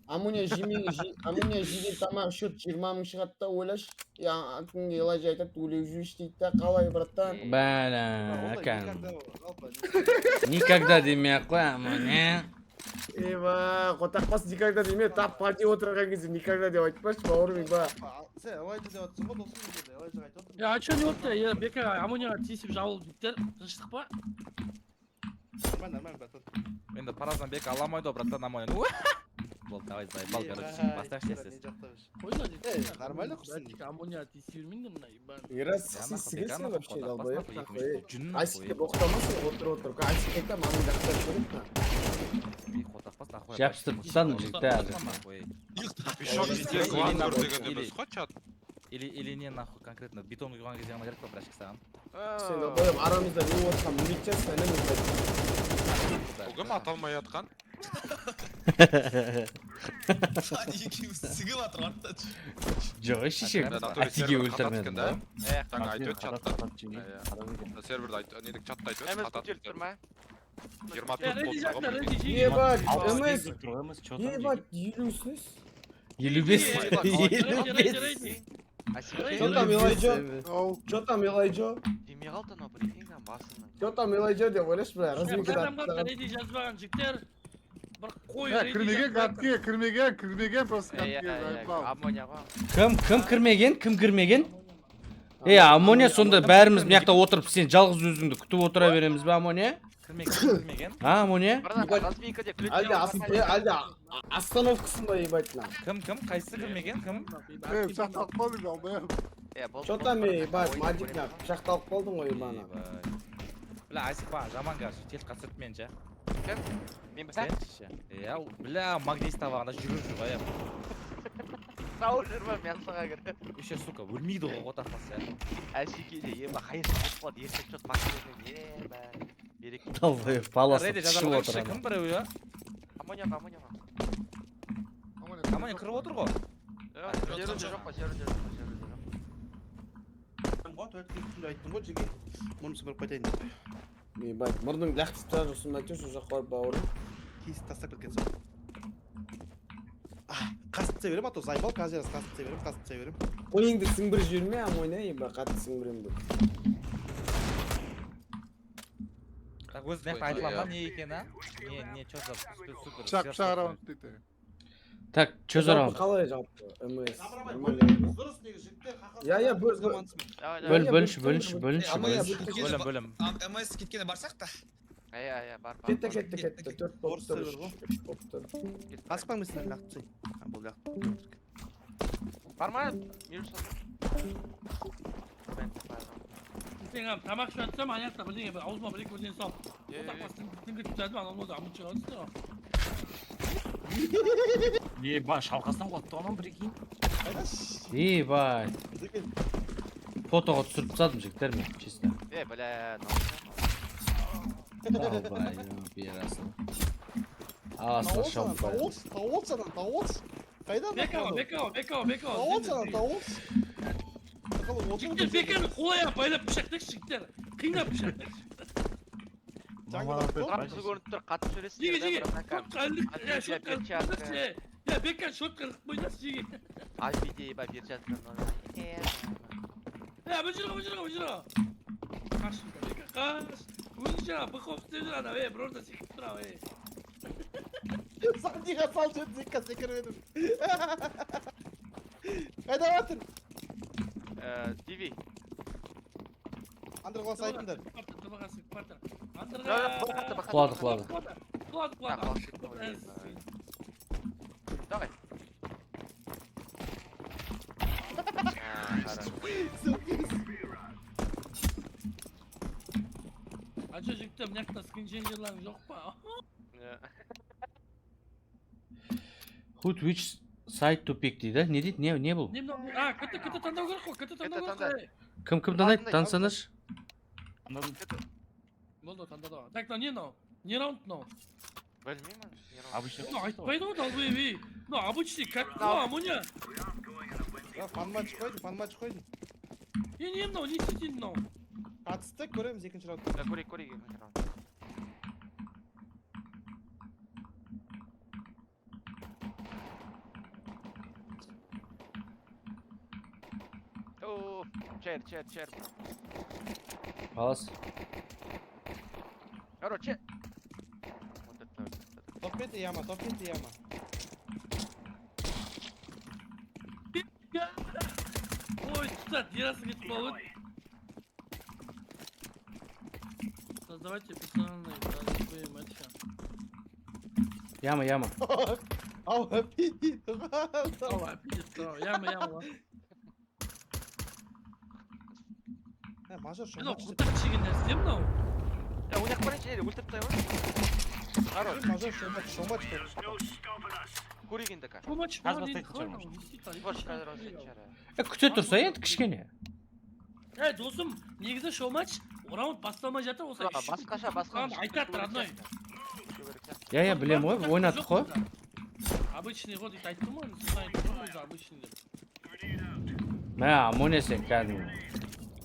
Амуния жеген тамақ счет 20 мың шығады да ойлашы. Күнге илай айтады өлеу жүрші дейді да қалай братан. Бәлі, Никогда, никогда демей-ақ қой, амония. Қотақпас никогда деме, тап парти отырған кезде никогда деп айтпашы бауырым ба. Сен алайда деп отырсың ба досым деді, алайда айтып отырмын. А что не отты? Я бека амонияға тиісіп жабылып дейді. Тыныштық па? Нормально, братан. Енді параздан бек аламайды ғой, браттан амония. Болды, давай, заебал, короче, бастайық сесіз. Қойла дейді. Нормально құрсын. Амонияға тиісіп жүрмеңдер мына ебан. Ирас сігесің вообще долбоёб. Жүнін Айсикте боқтамасың отыр. Айсик айтам амын дақтар көріп та. Жабыстырып тастадым жігітті әлі. Еще где главный деген емес қой чат. Или не нахуй конкретно бетон құйған кезде ғана керек па бірашқа саған? Сен долбоёб арамызда не отырған мүлетчен сәлем айтады. Бұл кім аталмай жатқан? екеуміз сігіп жатыр артта. Жоқ, шешек. Атиге өлтірмедім да. Жаңа айтып еді чатта. Серверді недік чатта айтып еді. МС көтеріп тұр ма? 24 болды ғой. Ебать, ебать, елусіз. 55. Что там, Элайджо? Что там, Элайджо? Демей қалды анау брифингнан басынан. Что там, Элайджо деп ойлашы бля, разминкада. Адамға реди жазбаған жігіттер. Бір қой Кірмеген просто катке. Амония ғой. Кім кірмеген? Амония сонда бәріміз мына жақта отырып сен жалғыз өзіңді күтіп отыра береміз бе, Амония? Кірмеген? Амония? Разминка деп Әлде остановкасын ба ебать нам. Кім? Қайсысы кірмеген? Кім? Пышақталып қалдың алды. Что там, ебать, мадикна, пышақталып қалдың ғой ебана. Бля, Айсик ба, жаман қаршы, тел қатсырт мен жа. Кім? Мен ба? Бля, магней ставағанда жүріп жүр ғой. Сау жүрмем, мен саға кір. Еще, сука, өлмейді ғой отақпас я. Әшекейде, ема қайыршы қоспады, ертек чот максимум, ема. Берек. Долбоёб, баласы Реди түсіп жазамын отыр. кім біреу я? Амония ба? Амония кіріп отыр ғой. Серуде жоқ па, серуде жоқ. Айттым ғой жеге. Мұны сыбырып қайтайын деп. Ебать, мұрның лақтысып тұрар жоқсын мәтен сол жаққа барып бауырым. Кейсіп тастап кеткенсің. Қасытса берем, ато зайбал қазір қасытса берем. Ойыңды сіңбір жүрме, амойна, еба, қатты сіңбірем деп. Так, өзі нәқті айтылама не екен, а? Не, чё за супер. Пышақ раунд дейді. Так, чё за раунд? Қалай жалпы, МС. Дұрыс неге жігіттер қақасы. Я, Бөлінші. Бөлім. МС кеткенде барсақ та. Бар. Кетті. Төрт болып тұр. Аспаң месін лақтысың. Бұл лақты. Бар ма? Минус Сен тамақ ішіп жатсам, аяқта бірдеңе бір аузыма бір екі бірдеңе салып. Отақпас тіңгір тұтады, анау да амын шығарсыздар ғой. Ба, шалқасынан қуатты анау бір екейін. Ебать. Фотоға түсіріп тастадым жігіттер мен, чисто. бля, Долбоёб, ерасыл. Ағасына шампай. Тауыз. Қайдан? Тауыз. Жігіттер беканы қолай байлап пышақтайықшы жігіттер. Қинап пышақтайықшы. Қатысы көрініп тұр, қатып сөйлесіңдер. Жеге, бекан шотқа қырып қойдасы жеге. Ай бейде, бер жатырын. Бұл жыра. Қаш, бекан қаш. Өзі жаңа бұқы оқытып жүр ана, бір орда секіп тұра. Сандиға сал жөт зекка секірмедім. Қайда батыр? Диви. Андырға сайдыңдар. Құлады. Давай. Ача жігіттер, мына жақта скриншенжерларың жоқ па? Which side to pick дейді, не дейді, не бұл? Кітті таңдау керек қой, кітті таңдау керек қой. Кім таңдайды, танысаныш? Болды, таңдау. Так, не мынау? Не раунд мынау? Білмеймін. Айтпайды ғой, долбоебей. Мынау обычный, как мынау, амония. Фанматч қойдың. Не мынау, не істейтін мынау? Қатысты көреміз екінші раунд. Көрейік екінші раунд. Oo, çer. Halas. Короче. Top mid yama, top mid yama. Ой, туда, дераться не могут. Создавайте персональные свои матчи. Yama yama. Au, happy. Ау, аппетит, здорово. Яма. Мажор Ну, шома. вот так чигин нәрсе мынау. Ya uyak birinchi edi, o'ltirib turaman. Хорош. Мажор шома. Ko'rigindaka. Помочь Аз маған бастайтын дейді, шығармын. действительно. Bosh qaydaroq chara. Күте тұрса енді кішкене. Досым, негізі шоу-матч раунд басталмай жатыр, осы Басқаша. айтады, родной. Я білем ғой, ойнадық қой. Обычный ғой дейді, айттым ғой, сіз айттым ғой, өзі обычный деп. Мә, Амония сен кәдімгі.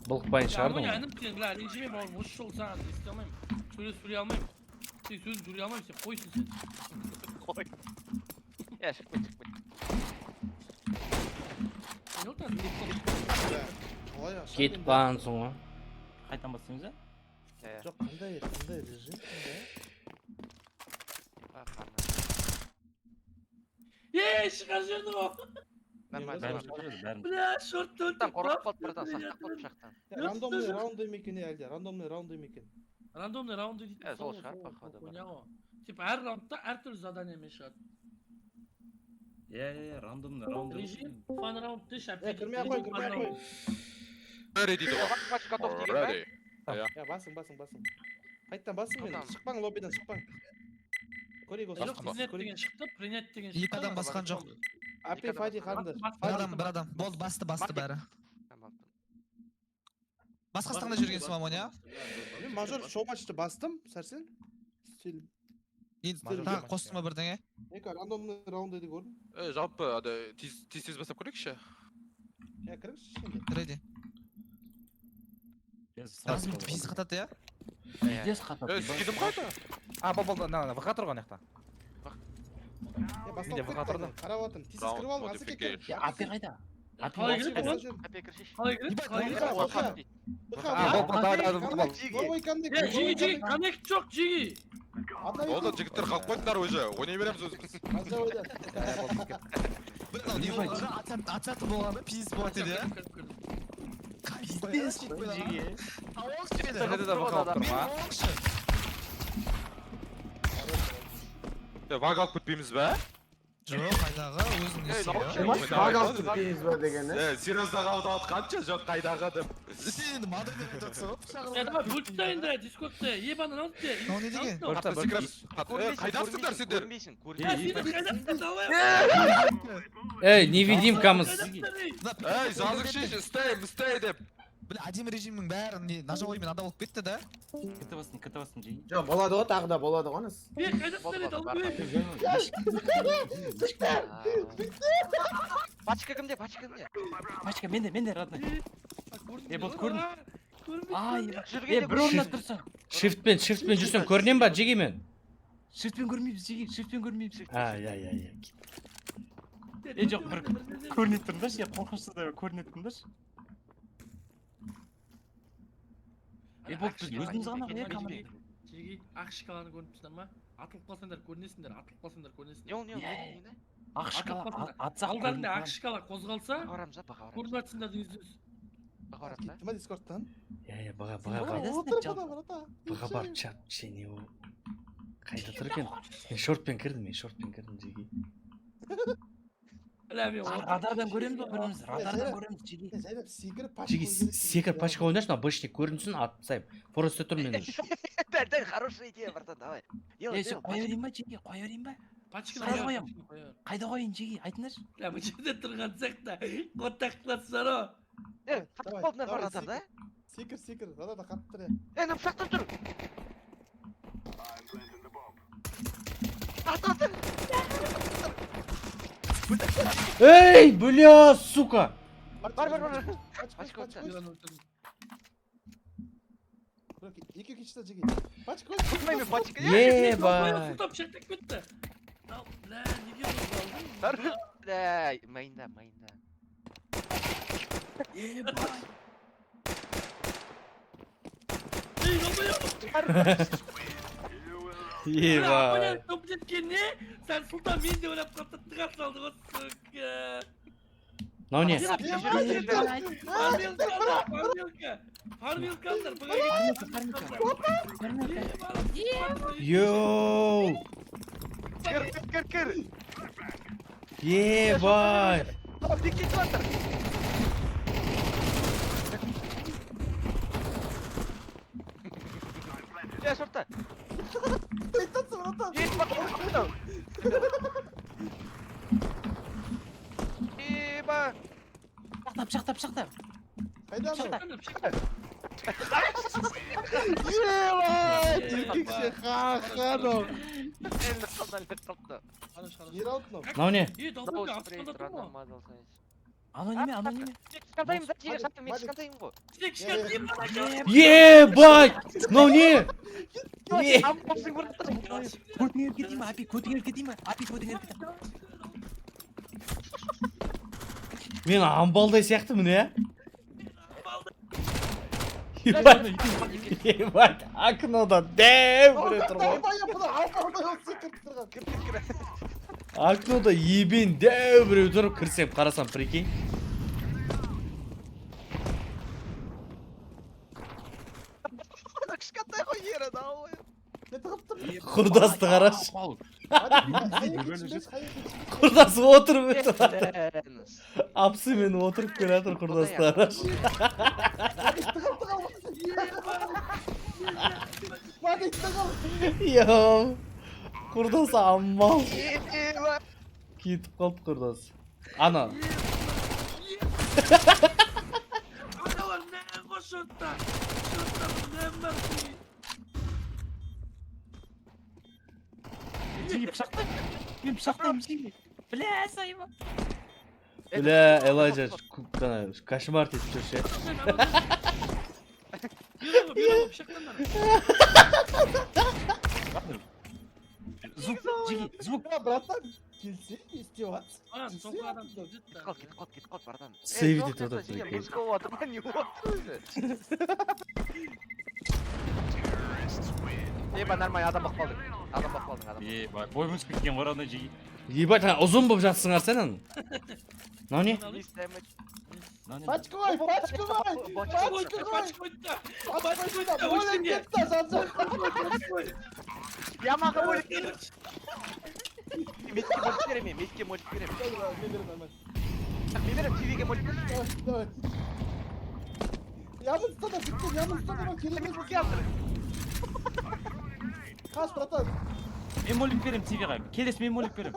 Былықпайын шығардың Амония ғой. інім сен, бля, ренжіме бауырым, осы жол саған ести алмаймын. Сөйлей алмаймын. Сен сөзін сөйлей алмаймын, сен қойсын сен. Ya çıkma. Не отырасың? Кетіп қалғансың ғой. Қайтан бастаймыз а? Жоқ, қандай режим? Шығар жерді ғой. Нормально. Бля, шортты Там қорқып қалды бірден, сақтап қалды пышақтан. Рандомный раунд екен әлде? Рандомный раунд екен. Рандомный раунды дейді. Сол шығар, походу. Типа әр раундта әртүрлі заданиемен шығады. Рандомный Режим, фан раунд, ты шап. Кірмей ақ қой. Ready дейді ғой. Матч готов деген ба? Ready. Я басың. Қайттан басың мен. Шықпаң лоббиден, шықпаң. Көрейік осы. Жоқ, принять деген шықты, принять деген шықты. Екі адам басқан жоқ. Апи Файди қарыңдар. Bir adam. Болды, басты бәрі. Басқасында жүргенсің Амония? Мен мажор шоу матчты бастым, сәрсен. Стиль. Тағы қостың ба бірдеңе? Екі рандомный раунд еді көрдім. Жалпы ады тез бастап көрейікші. Я кіріңізші şimdi. Реди. Разминді пиздец қатады я? Пиздец қатады. Скидім қайда? болды, вықа тұрған яқта. Я бастап Менде вақа тұрды. қарап отырмын. Тез кіріп ал, ғасы кекен. Апи қайда? Қалай кіреді бұл? Әпе кіршеш. Қалай кіреді? Жиги, коннект жоқ, жиги. Олда жігіттер қалып қойдыңдар өзі. Ойнай береміз өзіміз. Атсаты болғанда пиздец болады еді я? Пиздец жеке. Тауық жеді. Қайда да вықа алып тұрма. Ваг алып кетпейміз бе? Жоқ, қайдағы өзің несі Серьезда қалып қанша жоқ қайдағы деп. Сен енді мадыр деп отырсың ғой. Давай, бөлтістайында, дискордта, ебаны алып де. О, не деген? Қайдасыңдар сендер? Көрмейсің, Я көрмейсің. сені қайдасың, давай. Невидимкамыз. Жазықшы істей деп. Бля, әдемі режимнің бәрін ножовоймен ада болып кетті да? Кіті басын жей. Жоқ, болады ғой, тағы да болады ғой. Қайдасың, еді, алып бе. Пачка кімде? Пачка, менде, родной. Болды, көрдім. Жүргенде Бір орында тұрсың. Shiftпен жүрсең көрінем ба жегемен? Shiftпен көрмейміз, жеге, shiftпен көрмейміз. Жоқ, бір көрінет тұрмдашы, қорқынышты да көрінет тұрмдашы. Болды, біз өзіміз ғана қылайық. Жиги, ақ шкаланы көріп тұрсыңдар ма? Атылып қалсаңдар көрінесіңдер. не? Ақ шкала, атсақ Алдарында ақ шкала қозғалса, Бағарамыз, бағарамыз. көріп жатсыңдар деңіздіңіз. Бағарамыз да? Кетті ма дискордтан? Баға барып чап, не ол. Қайда тұр екен? Мен шортпен кірдім жеге. Радардан көреміз ба біріміз? Радардан көреміз, жеге. Жеге, секір пачка ойнашы, обычный көрінсін, атсайып. Форестте тұр мен уже. Да, хорошая идея, братан, давай. Сен қоя берейін ба, жеге, қоя берейін ба? Пачканы Сразу қоям. Қайда қойын, жеге, айтыңдаршы. Бұл жерде тұрған сияқты, қоттақ қылатсыздар о. Қатып қалдыңдар братан да? Секір, ада да қатып тұр я. Мына пышақтан тұр. Ататын. Эй, бля, сука! Бар. Пачка отса. Екі кешті жеге. Пачка Tutmayın pachka. Ебать! Сутап шектеп кетті. Бля, неге бұл Mayında. Ey olmuyor. İyi Ya vay. amına top yetken ne? Sen sultan beni de oynap kapta tıkat saldın o sık ya. Ne o ne? Farmil kaldır. Yo. Kır. Yeah boy. Tamam dik dik atır. Ya şorta. Git bak. İba. Bıçakta. Haydi abi. Erkek şey Kakano. Elini saldan laptopta. Yeri altına. Ne o ne? İyi Davul dalga sprey aslında random durma. maz olsun. Anonimi. Çıkartayım da Hadi, çıkartayım hadi. çıkartayım bu. Çek çıkartayım bana ya. Yeah boy. Ne o ne? Yeah. Am kopsun burada. Koordinir gideyim abi. Koordinir gideyim. Men амбалдай сияқтымын иә? Ебать, ебать, окнода дәу біреу тұр ғой. Orada yapılan Almanya'da yol sekip durgan. Kır. Окнода ебен дәу біреу тұрып кірсем, қарасам, прикинь. Çıkartay koy yere davul. Ne tıkıp dur. Құрдасты қарашы. Hadi hayır geçmez. Hayır geçmez. Құрдасы отырып өтіп. Апсымен отырып келе жатыр құрдасты қарашы. Hadi tıkıl. Йоу. Құрдасы аммал. İba. Кетіп қалды құрдасы. Ана. Analar ne koşutta? Şutta ne var ki? Bıçaktayım. Бля, сайма. Бля, Элайджа, кошмар етіп жүр ше. Yürü şakanlar. Звук. Ya bratан. Kilsi istiyor at. Ana sokağdan cidden. Git kal baradan. Сейв етіп отыр, прикинь. Мышка отыр, ben не отыр. İba нормально adam bakmalı. Adam bakmalı. Бойымыз кеткен ғой ана жиги. Ебать, ана ұзын болып жатсыңар сен ана. Мынау не? Paç koy. Paç koy. Paç koy. Böyle gitti azalacak. Yamağa molip verir. Metki molip verir mi? Metki molip verir mi? Verir TV'ge molip verir. Evet. Yalnız tutada bitti. Yalnız tutada bak. Metki yaptırır. Kaç bratан. Мен молик берем тивиға. Келес мен молик берем.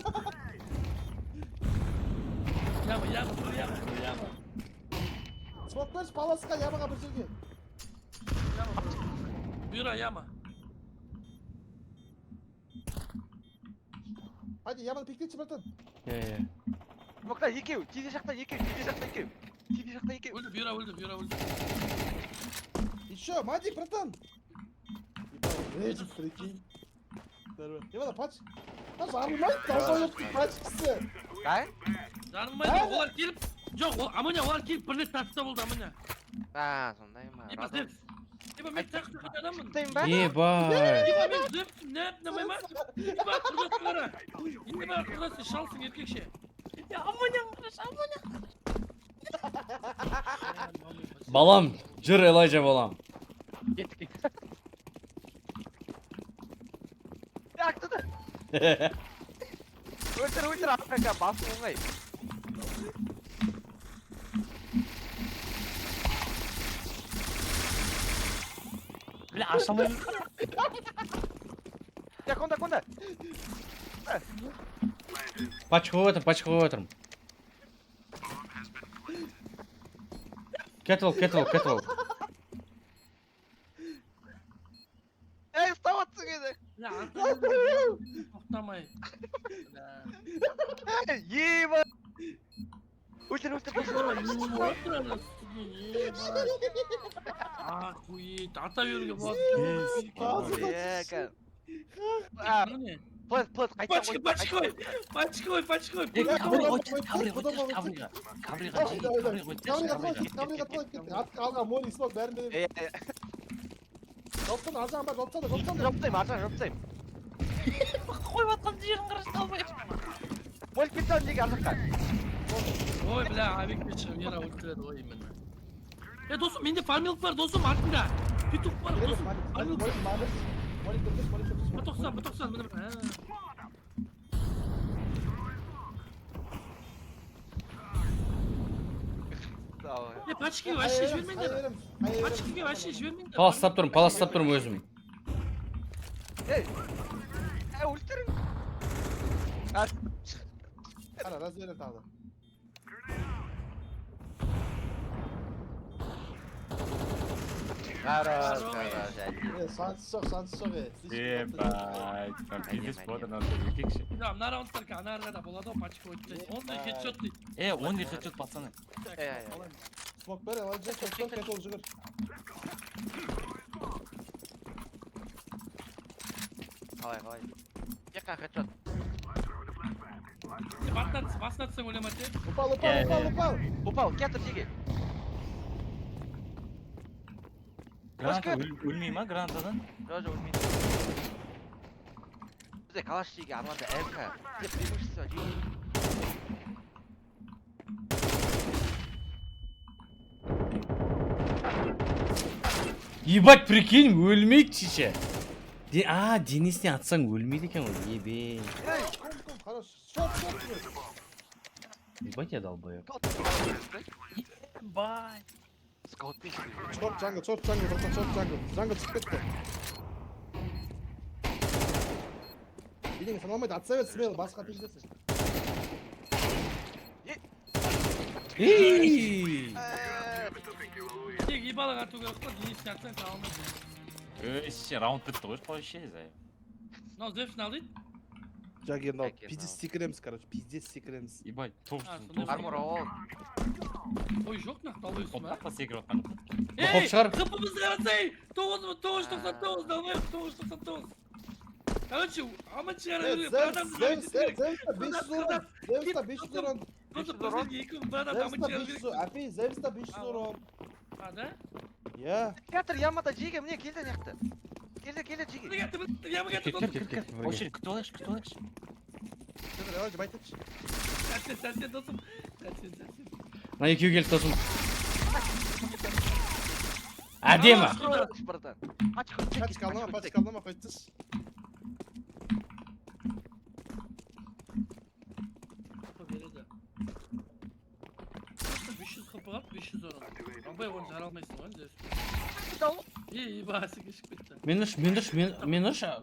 Yama. Смокпеш паласқа ямаға бір жерге. Büyüra yama. Hadi яманы пиктетші братан. Bak lan екеу. TV жақта екеу. TV жақта екеу. TV жақта екеу. Öldü büyüra öldü. Еще, Мадик, братан. Речи, прикинь. Здорово. Ямана paç. Paç arılmayın. Dalga yaptın paçkısı. Kay? Canım ben olar gelip yok amına olar gelip birine taşta buldu amına. Ha, sondayım ha. İba zep. İba ben taşta adamım. Sondayım ben. Ебать. İba ben zep ne yaptım ama? İba kurdası kara. İba kurdası şalsın erkek şey. Ya amına amına. Балам, жүр Элайджа балам. Gittik. Yaktı da. Öldür AFK bas olmayı. Бля, аштамайм. Ya konda. Пачка қойып отырмын. Кетіп ал. Ey ustavatsın gidi. Ya toxtamay. Yiba. Öldür. Ah kuyi ata yürüge bu. Ağzına Yeka. Ne? Pıt қайта Пачкой. Ya, Каври bu da- қойшы, каври bu da- қойшы, кавриға. Кавриға Hayır, жиги, hayır, каври hayır. қойшы. Kamera koy. Atқа алған мой исмок бәрін беремін. Жолтсana Аржан бар, жолтсana. жоптаймын аржан жоптаймын Қойватқан жерін қарашты алмай. молик кетті ана жерге аржаққа Ой бля абек geçiyorum yere өлтіреді ой мені. Досым менде фармилік бар досым артында. Петух бар Беремін, досым. Молик, Фармилік. Молик, Молик дұрыс, Молик дұрыс. Б90 міне. Пачкиге вообще жібермеңдер. Пачкиге вообще жібермеңдер. Палас ұстап тұрмын өзім. өлтірің Ara, razveren tağda. гараж Sansız çok. Ебать, там пиздец болады надо еркек ше. Мына раундтар ана арада болады ғой пачка өтпейді. Ондай хедшот дейді. Он хедшот пацаны. Smok ver, alacak, çoktan kaç olacak. қалай тек қана хедшот Басына түсең ойлама те. Upal. упал кетір жерге Граната өлмей ма гранатадан? жоқ өлмейді бізде калаш жерге арманда ЛК деп преимущество жерге Ебать, прикинь, өлмейді шеше. Денесіне атсаң өлмейді екен ғой, ебе. Kom, хорош. Şort. Ебать, я долбоёб. Бай. скаутпен Short jungle, bıratan short jungle. Jungle çıkıp gitti. Bilin, sen olmaydı, atsa evet, smell, başka pişirsin. Ей! Тек ебалak ату керек қой, денесіне атсаң қалмайды. Ше, раунд бітті ғой, қойшы зай. Мынау зевсін ал дейді. Juggernaut, Juggernaut. пиздец секіреміз, короче, пиздец секіреміз. Ебать, тоғызсың, сонда армор алып Ой жоқ нақты алып өйсің ба? Тоқтаққа секіріп отқан. Қоп шығар. Қыпымызды қарасай! 999 давай 999. Короче, аман шығара Evet, беруге бір адамды Zeus жіберу керек. da 500 oran. Просто бір жерге екі бір адамды Zeus аман da шығару 500 керек. oran. Апей, Zeus da 500 oran. А, да? Ya. кетір ямада жерге міне келді ана жақта келді жерге Я бы кетті досым. Қойшы, күтіп алайықшы. Şöyle yavaşça baytıç. Сәтсен досым. Сәтсен. Мына екеу келді досым. Әдемі. братан Kaç kallama, koytuz. Береді. 500 қылпы қалып 500 орын. Абай оны жара алмайсың ғой енді. Басы кешіп кетті. Мен ұш.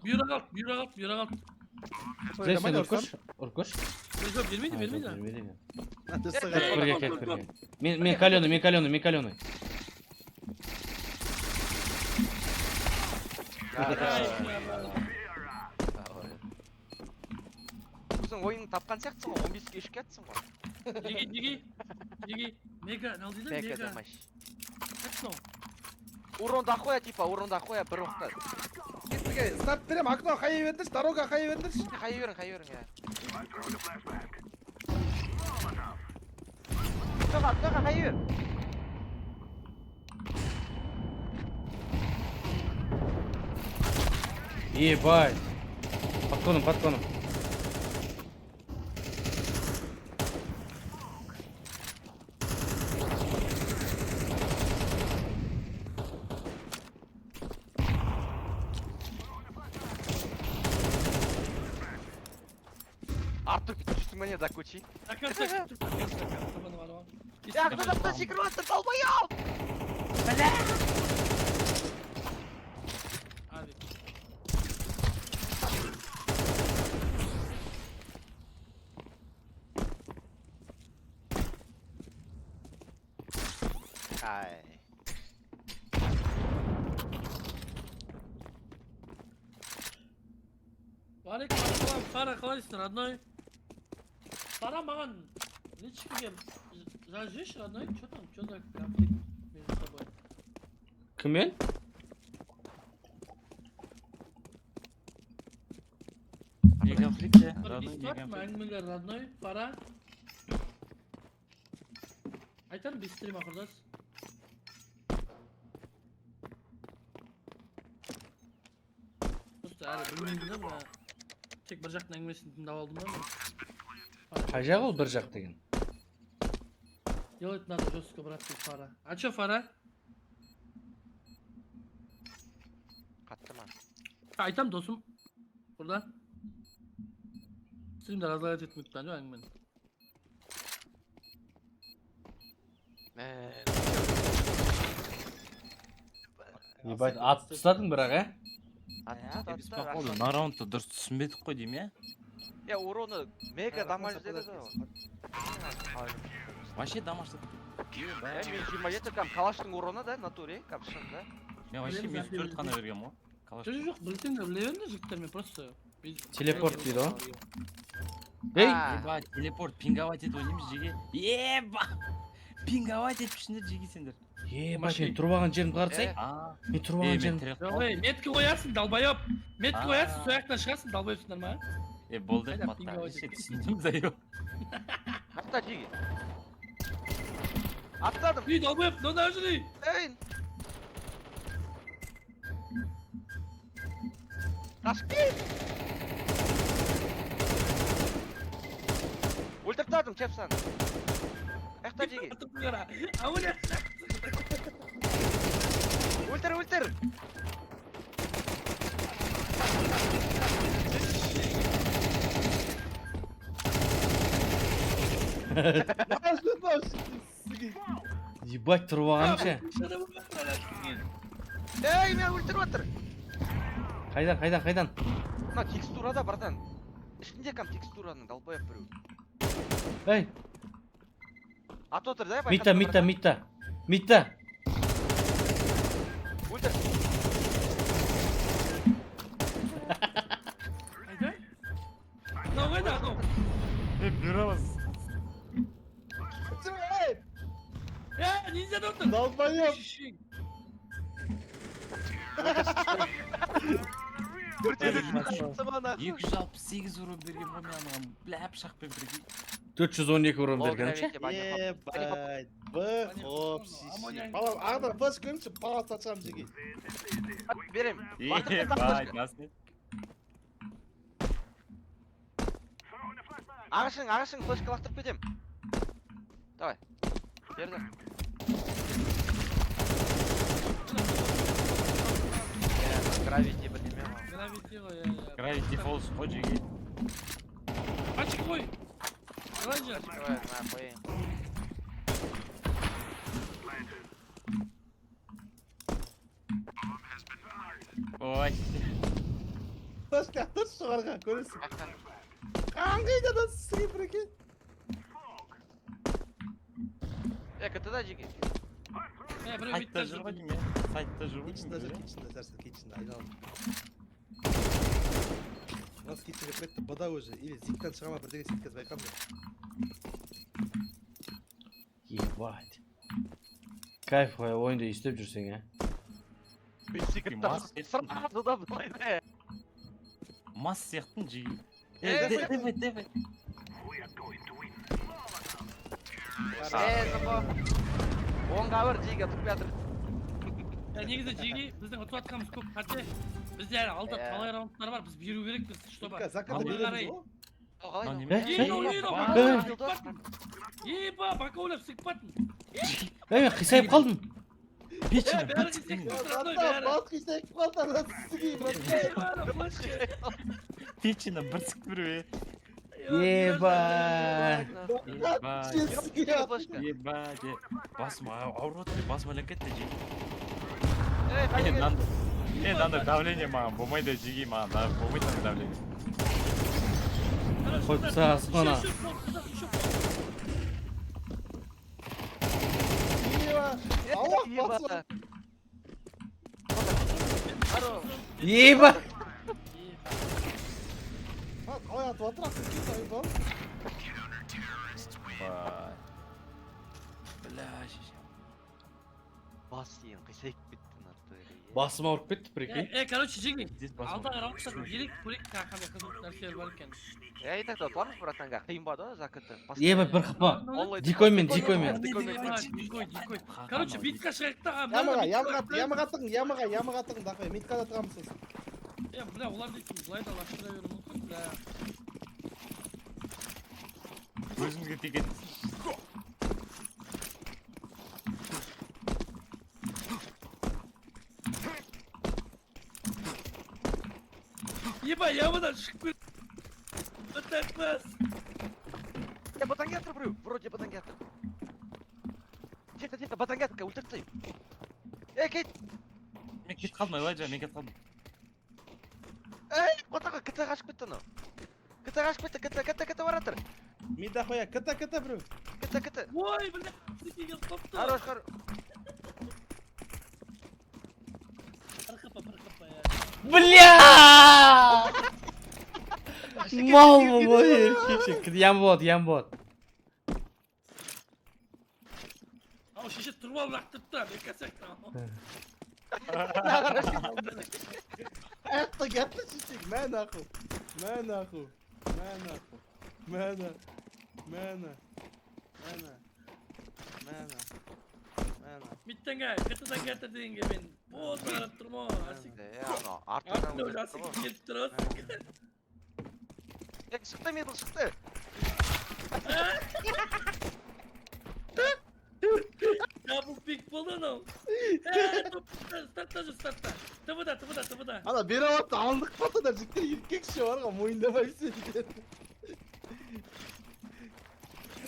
Бұйра қалып. Зевсен ұркөш. Жоқ, бермейді. Hadi Кет, sıra. бірге. Мен каленый. өзің ойыңды тапқан сияқтысың ғой 15-ге ішіп кетсің ғой Неге? Мега, не дейді? мега Мега. демаш Как урон дохуя типа урон дохуя бір уақытта Gitme, start verem, akno kayı verdir, daroga kayı verdir. қай берің я Тоға қай бер Ебать. Подклоном. Артур түсің мәне да көчи Так, я я кто-то секіріп жатыр долбоёб ай Валейкум ассалам, Сара, қалайсың, родной? Сара маған личкіге жазешь, родной? Чё там, чё за конфликт между собой? Егер флипте. Регистрат mı? Әңгімелер родной, пара. Айтарым без стрима құрдас. Просто әлі білмеймін да бұра. Тек бір жақтың әңгімесін тыңдап алдым ба мен. Қай жақ ол бір жақ деген? Делать надо жестко, брат, ты фара. А чё фара? Қатты ма? Айтам досым. Burada. Стримде разлагать етмейді бәлі әңгімен. Ебать, атып тастадың бірақ, Біз походу на раундты дұрыс түсінбедік қой деймін, иә? Я уроны мега дамаж деді да. Вообще дамажды. Мен 27 кам калаштың уроны да, натуре, кам шын да. Мен вообще мен 4 қана бергем ғой. Жоқ, жоқ, білсеңдер біле беріңдер жігіттермен просто. Телепорт дейді ғой. Ей! Ебать, телепорт пинговать етіп ойнаймыз жеге. Еба! Пинговать етіпшіңдер жеге сендер. Ебать, мен тұрып алған жерімді қарасай. Мен тұрып алған жерімді. Жоқ, ей, меткі қоярсың, далбайып. Меткі қоярсың, сояқтан шығасың, далбайыпсыңдар ма? Болды, Қайда мата. пинговать Ше етіп. түсіндім зайо. Атта жеге. Аттадым. Үй, далбайып, мынау жүрей. Эйн. Қашып өлтіріп тадым, чепсан. Аяқта жеге. Ауыля. Өлтір, өлтір. Ебать, тұрып алғаным ше. Ей, мен өлтіріп отыр. Қайдан? Мына текстурада, братан. Ішінде кам текстураны далбайып біреу. Ей, Ат отыр да, митта. Өлтір. Қайда? Мынау қайда, анау? Берамыз. Ниндзяда отыр. Dalbayım. Сымана. 268 урон берген ғой мен анаған бляп шақпен бірге. 412 урон берген ше. Ебать. Б. Хоп. Балам, ағдар флеш көрімші, бала тачам жеге. Берем. Ебать, насыл. Ағашың флешка лақтырып кетем. Давай. Берді. Гравити бірдеме ма? Гравити ғой, иә. Gravity Falls қой жеге. Ачық қой. Қалай жер? Давай, на, қояйын. Ой. Флешка атыр шығарға, көресің. Аяқтан. Қаңғайда да сізге бір екен. КТ-да жеге. Біреу Сайтта биттер жүр ғой жүр. деймін, иә. Сайтта жүр ғой Кичінде жүр, деймін. кичінде жарсың, кичінде айналып. У нас кичінде кіретті бада уже, или зиктен шығама бірдеңе сеткіз байқам да. Ебать. Кайф қой, ойында істеп жүрсең, ә. Сырмады да бұлай да. Мас сияқтың жеге. Давай. Зұқы. Оңға бір жеге тұқып жатыр. Негізі жеге біздің ұтып атқанымыз көп қате. Бізде әлі алда талай раундтар бар, біз беру керекпіз, чтобы. Заканда Алға қарай. береміз ғой. Қалай? Еба, бака ойлап сықпатын. Мен қисайып қалдым. Печені бір Бәрі тіктің. Ата, балық киштек қалдар, да сізге, Печені бір тікті бірге. Ебать. Ебать. Басым ауыр отыр, басым әлекетті жеге. Ей, қайда Мен андай давление маған болмайды жеге маған болмайды андай давление. Қойып тастағансың ғана. Allah basma. Ебать. Қалай атып атырасың, кит айбал. Бля, шеше. бас дейін қисайып кетті натуре. Басым ауырып кетті прикинь. Короче, Жиги. Здесь басым. Алда қарап елік көлік қандай қызық нәрселер бар екен. Я и так отламыз, братанға. Қиын ба да, закыты? Ебать бір қыпа. Дикоймен. Дикой. Короче, битка шығайық та. Ямаға тығын, дақы, миткада тұрамысыз. Бля, олар дейтін, бұлай да лаштыра беру мүмкін, бля. Өзімізге текет. Еба, ямадан шығып көр. Атақпас. Батанға атыр біреу, вроде батанға атыр. Тихо, батанға атыр, өлтіріп тастайын. Кет! Мен кет қалдым, Элайджа, мен кет қалдым. Батанға кіті қашып кетті анау. Кіті қашып кетті, кіті бар атыр. Мида қоя, кіті біреу. Кіті. Ой, бля, сікеген қопты. Хорош. Бір қапа, я. Бля! Мал бұл еркекші. Ям бот. Ау, шеше тұрып алып лақтырыпты, бекасақ та. Ayakta geldi çiçek. Mena. Mittenge, kıtıdan getirdin gibi. Boz bağırıp durma. Asik. Анау, артынан Artık öyle asik gelip durasın. Шықты, медл шықты. Ya bu pik bulun o. Startta. Tıvıda. Ana bir hava dağınlık patladı. Cidden erkek şey var ama oyunlamayı sevdi.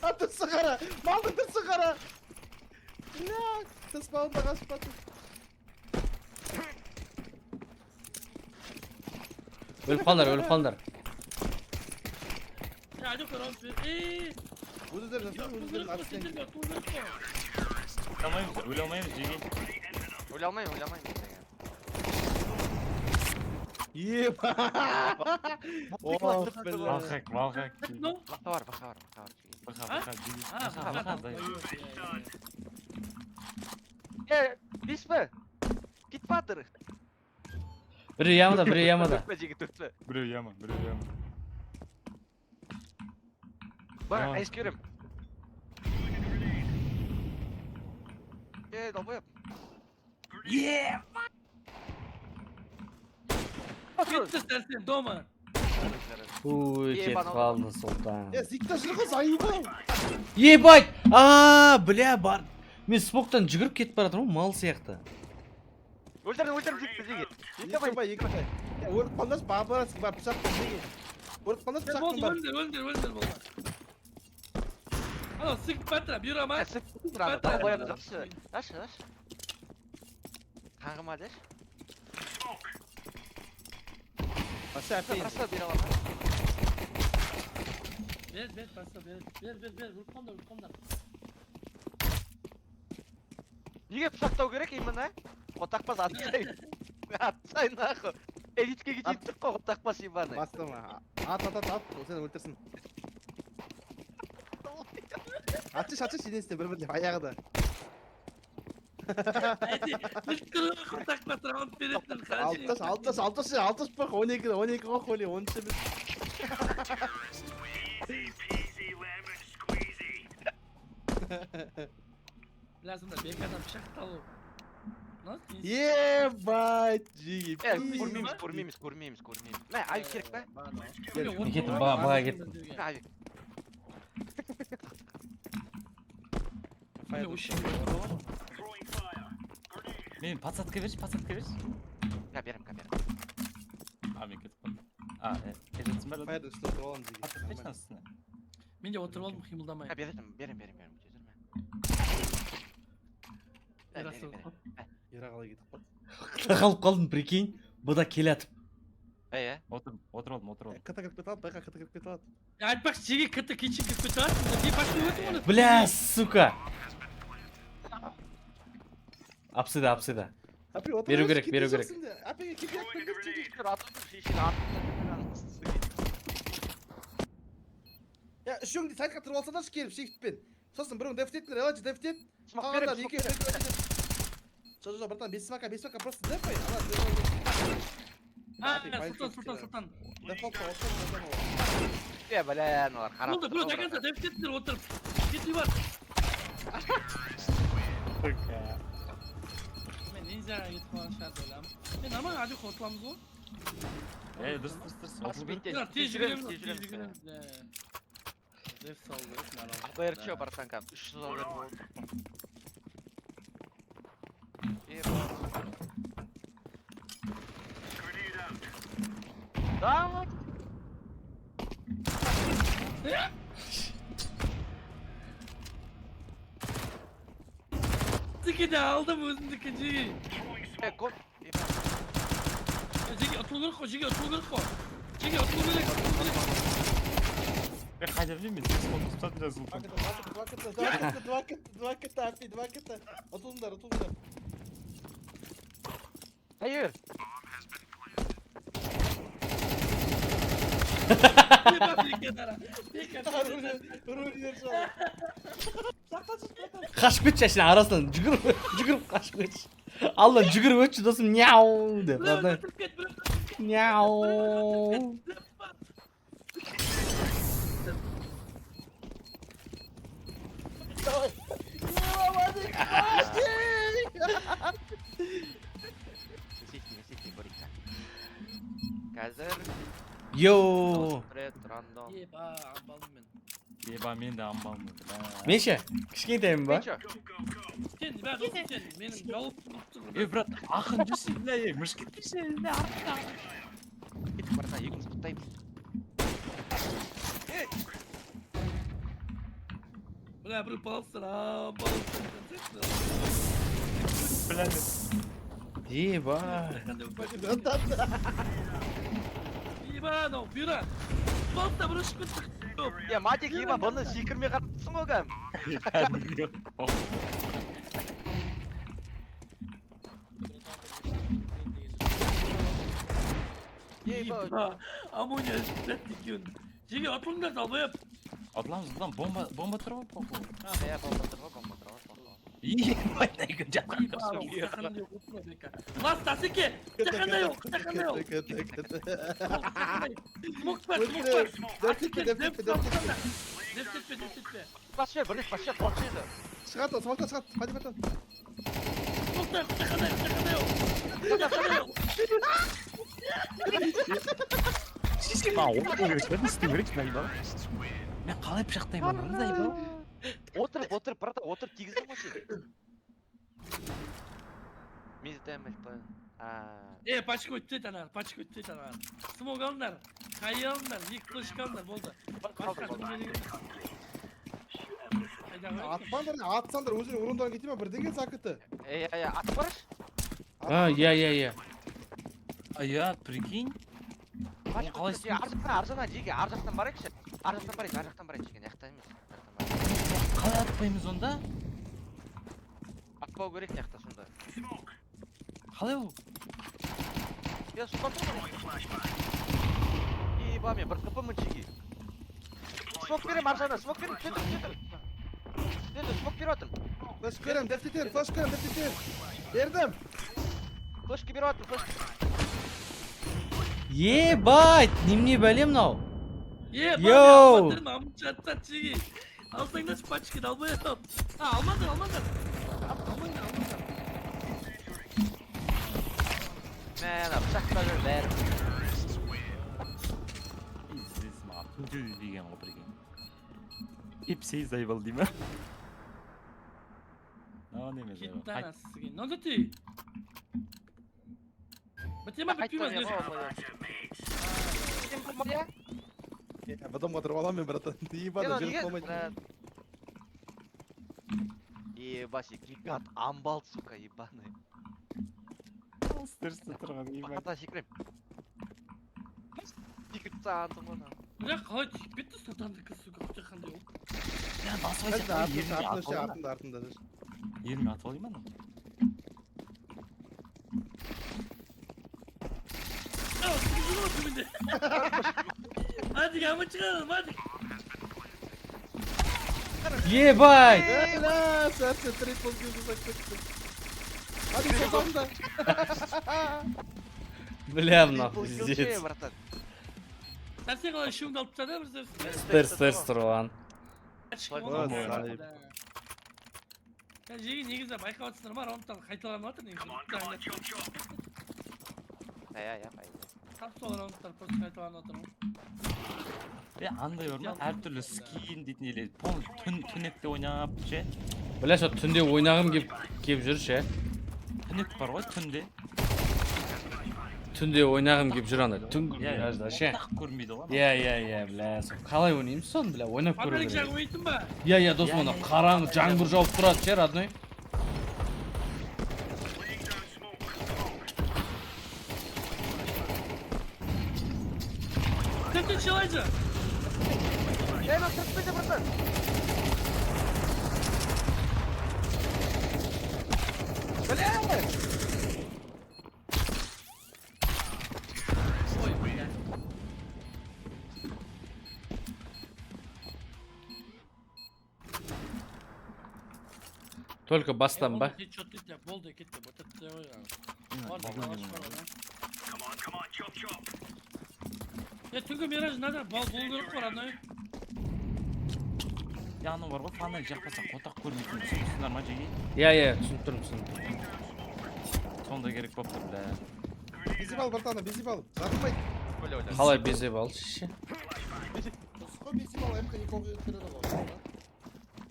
Atın sigara. Maldıktır sigara. Ne? Tıspağında kaç patı. Өліп қалдар. Ya hadi koran. Bu da nasıl? Aksine. Өле алмаймыз, жеге. Ойламаймын. Yep. Oh be. Валхак. No. Бақа бар. Баха, Бес пі? Кит батыр. Бірі ямада. Төртпі, жеге төртпі. Біреу яма. Бар, айс көрем. Долбоеб. Gitti sensin doma. Ой, кетіп қалды солтан. Ya ziktaşlığı sayıbı. Ебать! Бля, бар. Мен споктан жүгіріп кетіп бара жатырмын, мал сияқты. Өлтірдім, жеге. Екі бай. Ya örüp kalmaz bağırasın. Bak bıçak var. Örüp kalmaz bıçak var. Öldür baba. Ana sık batra bir ama. Долбоеб, жақсы. Аш. Қаңғыма деш. Aşağı yapayım. Просто бере аламын. Ver pasta ver. Vurkanlar. Неге пышақтау керек именно? Отақпас атсайын. Атсайын нахуй. Элиткеге жеттік қой отақпас ебаны. Bastım ha. At. O seni öldürsün. Atış yine iste bir ayağı da. Hadi ilk kırığı kurtak patron verirsin kardeşim. Altış bak 12 bak öyle 13 bir. Lazım da bekardan bıçak talı. Nasıl? Ебать. Көрмейміз. Мә, айып керек пе? Мен кеттім, баға кеттім. Айып. Мен подсадка берші. Ка берем. Мен кетіп қалдым. Кетесің бәрі. Hayır üstüne oğlum diye. Atып үстіне. Мен де отырып алдым қимылдамай. Ка берем. Yere kala gidip bak. Қалып қалдым, прикинь. Бұда келатып. Отырып алдым. Kıta kırıp at. Bak kıta kırıp at. Айтпақ сеге кітті кетші кіп көтірасың. Не пошли өтім оны. Бля, сука. Апсыда. Abi otur. Беру керек. Abi kim yakın Ya şimdi sen katır olsa da şikerim shift bin. Sosun bunu deftetler elacı deftet. Ağırlar iki Что, братан, без смока, просто дефай. Sultan. Дефолт, Ya böyle ne var? Harap. Oldu bro dakika deftettir otur. Git var. Ben ninja git falan şartlarım. Ben ama hadi kodlamız o. Dur. Bas bitti. Ya Tecrübem. tecrübem. Zef sallıyor. Bu yarışıyor Barsan kam. 300 dolar bu. İyi bak. Tamam. Diki de aldım özün dikici. Gol. Cigi atılır ko, Cigi atılır ko. Cigi atılır ko. Kaçabilir miyiz? Tutar biraz Sultan. Два кита. Atıldılar. Hayır. Bir kenara. Rulleri çalıyor. Kaşkıç yaşına arasın. Cıgır kaşkıç. Allah cıgır öç dostum miau de. Pardon. Miau. Несите, Борика. Қазір Yo. Red Random. Ye ba ambalım ben. Meni de ambalmadı. Menşe. Kışkentayım ba. Нечо? Sen ben dostum sen benim yolup tuttum. Brat, akıncısı ne? Müşkil bir şey ne arka? Git барса, екеуміз құттаймыз. Бля, bir balsın ha, balsın. Ye ba. Иванов, бюро. Balta burası kıttık. Ya Matik ема, бұны секірмей қарапсың ғой кәм. Eba. Ammonya üstlettik yün. Cigi atılmıyor dalbayıp. Atlamız lan bomba tarafı poku. Ya bomba тұрға. İyi, ne güzel. Eba, sakın yok, oturma beka. Lan Sasuke, sakın yok. Smoke ver. Deftetme. Deftetme. Бас жер, бірлес, бас жер, қорқ жеді. Шығат, смокта шығат. Hadi братан. Smoke ver, sakın yok. Мен қалай пышақтаймын мындай ба? Отырып, брата, отырып тигіздің ғой сен. Мен де таймаш па. Paçka öttü tanar. Smoke alınlar. Kayı alınlar. Yıkılış alınlar. Bolda. Атсаңдар өзіне орындарына кете ма бірдеңе сакыты. Атып бараш. Ha ya. Ya, prikинь. Ар жақтан жеге, ар жақтан барайықшы. Ар жақтан барайық жеге, яқта емес. Қалай атпаймыз онда? Атпау керек яқта сонда. Қалай ол? Я сұлтан тұрмын. Еба мен, бір қыпымын жеге. Смок берем ар жағына, смок берем, сөйтір. Смок беріп атырмын. Флеш көрем, дефтетер. Бердім. Флешки беріп атырмын, флешки. Ye ba. Nimni belim now. Ye Yo. almadın mı? Amın çat çigi. Alsan nasıl paçkı dalbaya al. Ha almadın. Almadın. Мен бышақта жүр бәрі. İzlesme, püncü деген ғой prikинь. Hepsi zayıfal değil mi? Ne mi zayıfal? Gitten asıgın. Ne oldu ti? Batıyma bitmez. Потом отырып аламын мен братан. Ебада жүріп болмайды. Ебаси, гигант, амбал, сука, ебаный. Стерсте тұрған ебай. Бақата секірем. Секіріп сағантым оны. Bırak kaç. Bitti satandı kız suka. Kutu kandı yok. Ya nasıl olacak? Артында. 20 atı olayım mı? Ya sıkıcı oldu bir de. Hadi yağmur çıkaralım hadi. Ye ba. Ла, сәтті трипл gözü сақтықты. Hadi sozanda. Bля, мына Triple kill пиздец. şey, bratан. Sen қалай үшеуіңді алып тастады бір сөз. Стерс тұрған. Жеге негізі байқап отырсыңдар ма, раундтан қайталанып жатыр негізі. Ya. Тап сол раундтар просто қайталанып жатыр. Андай бар ма? Әртүрлі скин дейтін еле түнекте ойнап ше. Бля, со түнде ойнағым кеп жүр ше. Түнек бар ғой түнде. Түнде ойнағым кеп жүр ана. Түнгі Иә, миражда ше. Так көрмейді ғой. Иә, бля. Қалай ойнаймыз соны, бля, ойнап көру Панелік керек. жағы ойнайтын ба? Иә, досым, ана қараңғы жаңбыр жауып тұрады ше, родной. Тіпті челайджа. Ey lan tırtmayınca bratан. Ой, бля. Только бастан ба? Болды кетті, бұтыртты ойған. Бар да, балаш бар ona. Түнгі мираж надо, бол керек қой, родной. Яны бар ғой фанал жақпаса қотақ көрмейтін түсінсіңдер ма жеге? Иә, түсініп тұрмын. Сонда керек болып тұр, бля. Безіп ал, братан, безіп ал. Жатмайды. Қалай безеп алды ше. Нұсқа безіп ал, МК никого кереді ғой.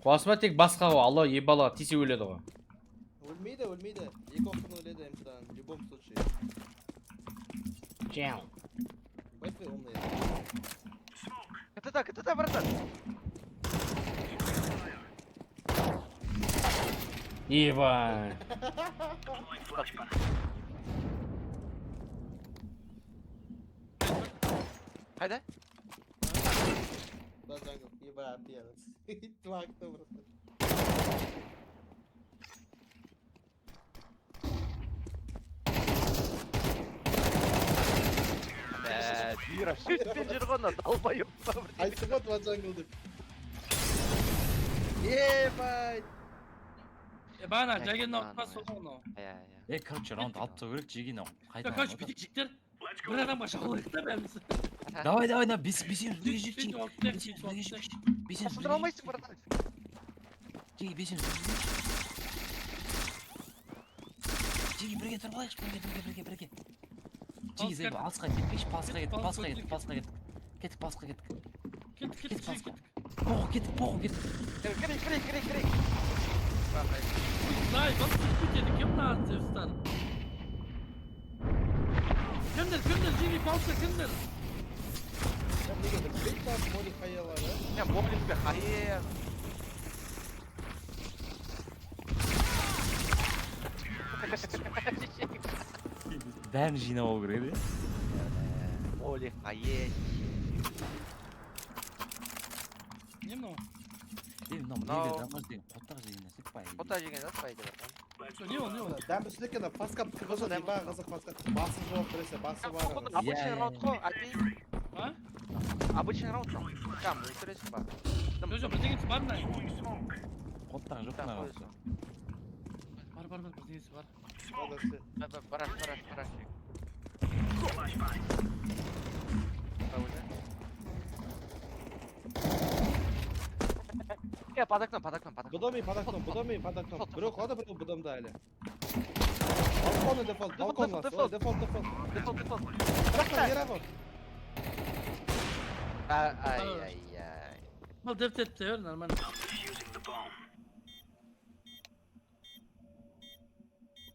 Қуасыма тек басқа ғой, алла ебала тисе өледі ғой. Өлмейді. Екі оқын өледі МКдан, в любом случае. Чау. Байфай умный. КТТ, братан. Ебай. Haydi. Да, джангл, ебай, пьянец. Твак-то, братан. Мира, шүтпен жүр ғой, албай өппа бір. Айтты ғой, два джангл деп. Ебай. Бана, жаген наққа соғын о. Короче, раунд алып тастау керек жегені қайта. Короче, бітік жіктер. Бір адамға шағылайық та бәріміз. Давай, бесеміз бірге жейік. Бесеміз Қасындыра алмайсың, братан. Жеге, бесеміз бірге. Жеге, бірге тұрып алайықшы, бірге. Жеге, зайбы, алысқа кетпейші, палысқа кеттік. Кеттік. Поху, кеттік. Кірек. Знай, бас күтеді, кем нағыз зевстан? Кімдер, жеге палса кімдер? Sen ne geldin? Bekle abi, Moli kayaları. Ya bowling be, hayır. Бәрін жинап алу керек еді. Bowling, hayır. Не мынау? Мынау дамаж деген қоттақ жеген нәрсе па. Ота жеген зат пайда, братан. Не ол? Ben bir sürekli de paska tıkışı değil bana kızık paska. Bası cevap verirse bası var. Обычный раунд қой, опей. А? Обычный раунд там. Кам, өтіресің ба? Өзі, бірдеңесі бар мына? Қоттақ жоқ Там мына. қойсын. Бар, бірдеңесі бар. Бараш. Ya под окном. Budamıyım padaktan. Bırak o da bırak budam da öyle. Balkonu balkon var. Default. Default. Bırak da. Yere var. Ay. Al defter ver, normal.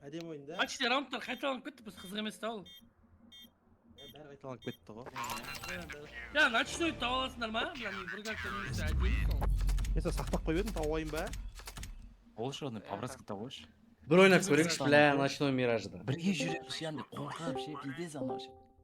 Hadi oyunda. Aç işte roundlar қайталанып кетті, біз қызық емес та ол. Bәрі қайталанып кетті ғой. Ya ночной тауып аласыңдар ма? Бір как-то немесе әдейі сол. Мен сені сақтап қойып едім, тауып алайын ба? Ол үшін ондай по-братски табылшы. Бір ойнап көрейікші, бля, ночной миражда. Бірге жүреміз ше, андай қорқып ше, пиздец анау ше.